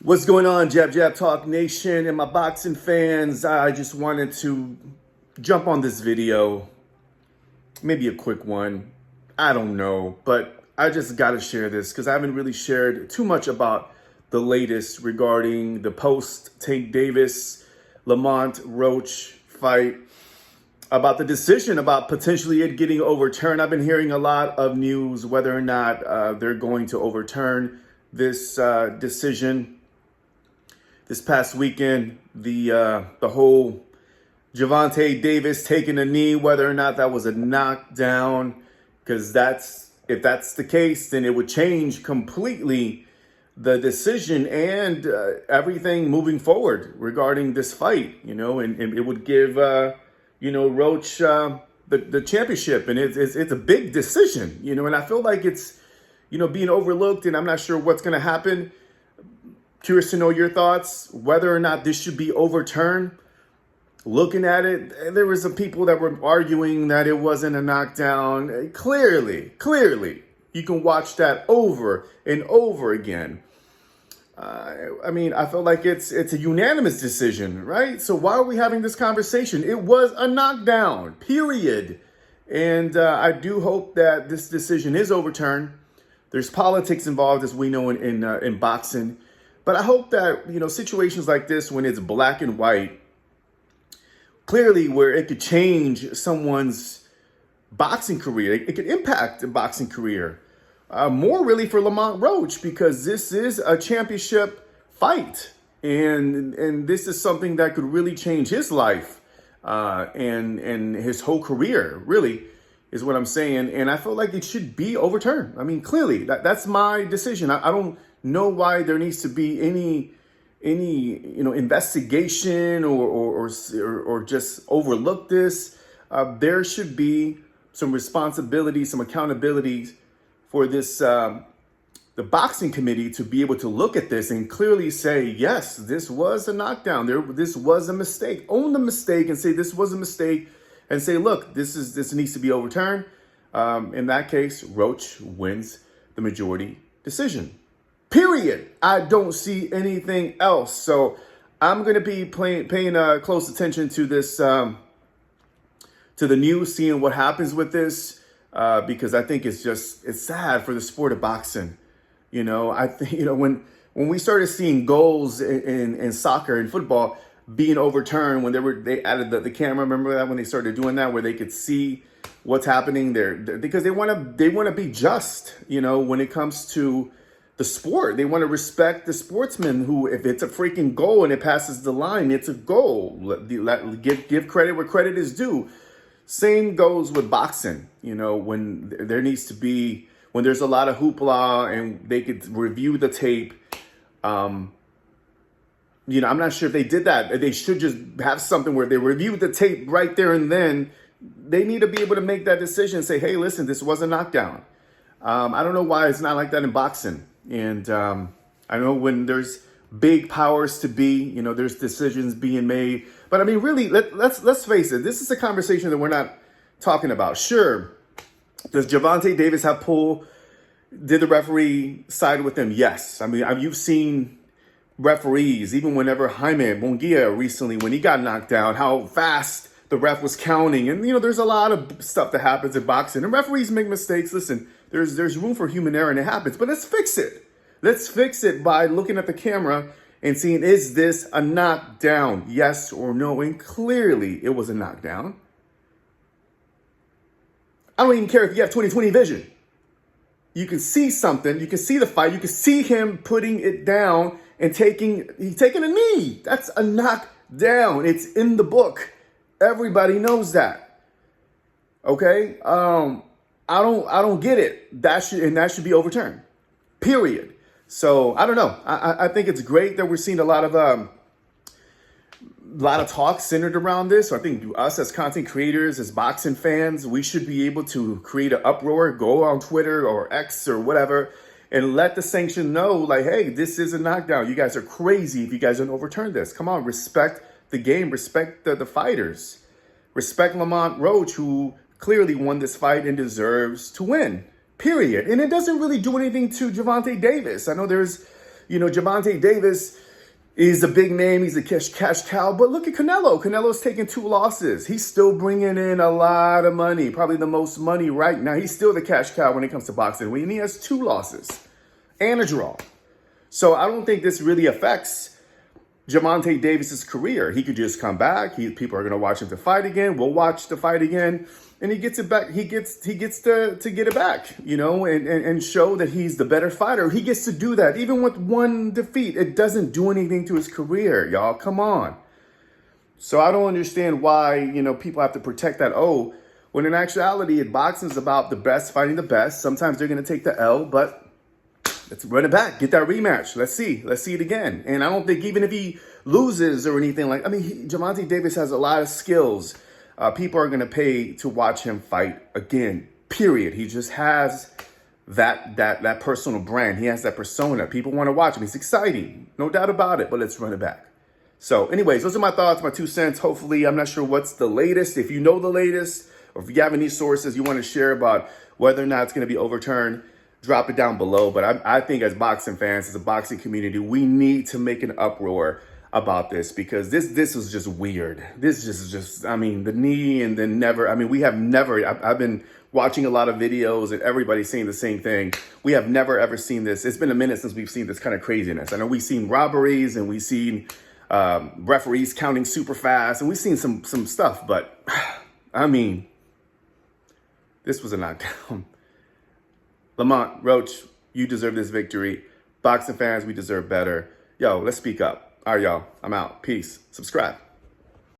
What's going on, Jab Jab Talk Nation and my boxing fans? I just wanted to jump on this video, maybe a quick one. I don't know, but I just got to share this because I haven't really shared too much about the latest regarding the post-Tank Davis, Lamont, Roach fight, about the decision about potentially it getting overturned. I've been hearing a lot of news whether or not they're going to overturn this decision. This past weekend, the whole Gervonta Davis taking a knee, whether or not that was a knockdown, because if that's the case, then it would change completely the decision and everything moving forward regarding this fight, and it would give, Roach the championship. And it's a big decision, and I feel like it's, being overlooked, and I'm not sure what's going to happen. Curious to know your thoughts, whether or not this should be overturned. Looking at it, there were some people that were arguing that it wasn't a knockdown. Clearly, you can watch that over and over again. I feel like it's a unanimous decision, right? So why are we having this conversation? It was a knockdown, period. And I do hope that this decision is overturned. There's politics involved, as we know in boxing. But I hope that, situations like this, when it's black and white, clearly where it could change someone's boxing career, it could impact the boxing career. More really for Lamont Roach, because this is a championship fight. And this is something that could really change his life and his whole career, really, is what I'm saying. And I feel like it should be overturned. Clearly, that's my decision. I don't know why there needs to be any investigation or just overlook this. There should be some responsibility, some accountability for this the boxing committee to be able to look at this and clearly say, yes, this was a knockdown. This was a mistake. Own the mistake and say this was a mistake, and say, look, this needs to be overturned. In that case, Roach wins the majority decision. Period. I don't see anything else. So I'm going to be paying close attention to this, to the news, seeing what happens with this, because I think it's sad for the sport of boxing. I think, when we started seeing goals in soccer and football being overturned, when they added the camera, remember that when they started doing that, where they could see what's happening there, because they want to be just, when it comes to the sport. They want to respect the sportsman who, if it's a freaking goal and it passes the line, it's a goal. Give credit where credit is due. Same goes with boxing. When there needs to be, when there's a lot of hoopla and they could review the tape. I'm not sure if they did that. They should just have something where they review the tape right there and then. They need to be able to make that decision and say, hey, listen, this was a knockdown. I don't know why it's not like that in boxing. And I know when there's big powers to be, there's decisions being made. But really, let's face it. This is a conversation that we're not talking about. Sure, does Gervonta Davis have pull? Did the referee side with him? Yes. You've seen referees, even whenever Jaime Munguia recently, when he got knocked down, how fast the ref was counting. And, there's a lot of stuff that happens in boxing. And referees make mistakes. Listen, there's room for human error and it happens. But let's fix it. Let's fix it by looking at the camera and seeing, is this a knockdown? Yes or no? And clearly it was a knockdown. I don't even care if you have 20/20 vision. You can see something. You can see the fight. You can see him putting it down and taking a knee. That's a knockdown. It's in the book. Everybody knows that. Okay? I don't get it. That should be overturned. Period. So I don't know. I think it's great that we're seeing a lot of talk centered around this. So I think us as content creators, as boxing fans, we should be able to create an uproar, go on Twitter or X or whatever, and let the sanction know, like, hey, this is a knockdown. You guys are crazy if you guys don't overturn this. Come on, respect the game, respect the fighters, respect Lamont Roach, who clearly won this fight and deserves to win. Period. And it doesn't really do anything to Gervonta Davis. I know there's You know, Gervonta Davis is a big name. He's a cash cow. But look at Canelo. Canelo's taking 2 losses. He's still bringing in a lot of money, probably the most money right now. He's still the cash cow when it comes to boxing. And he has 2 losses and a draw. So I don't think this really affects Gervonta Davis's career. He could just come back. People are going to watch him to fight again. We'll watch the fight again. And he gets it back. He gets to get it back, you know, and show that he's the better fighter. He gets to do that. Even with 1 defeat, it doesn't do anything to his career, y'all. Come on. So I don't understand why, you know, people have to protect that. Oh, when in actuality, boxing is about the best fighting the best. Sometimes they're going to take the L, but let's run it back. Get that rematch. Let's see it again. And I don't think even if he loses or anything like, I mean, Gervonta Davis has a lot of skills. People are going to pay to watch him fight again, period. He just has that personal brand. He has that persona. People want to watch him. He's exciting. No doubt about it, but let's run it back. So anyways, those are my thoughts, my 2 cents. Hopefully, I'm not sure what's the latest. If you know the latest, or if you have any sources you want to share about whether or not it's going to be overturned, drop it down below. But I think as boxing fans, as a boxing community, we need to make an uproar about this, because this was just weird. This is just, I mean, the knee and then never, I mean, we have never, I've been watching a lot of videos and everybody's saying the same thing. We have never, ever seen this. It's been a minute since we've seen this kind of craziness. I know we've seen robberies and we've seen referees counting super fast and we've seen some stuff, but I mean, this was a knockdown. Lamont, Roach, you deserve this victory. Boxing fans, we deserve better. Yo, let's speak up. All right, y'all, I'm out. Peace. Subscribe.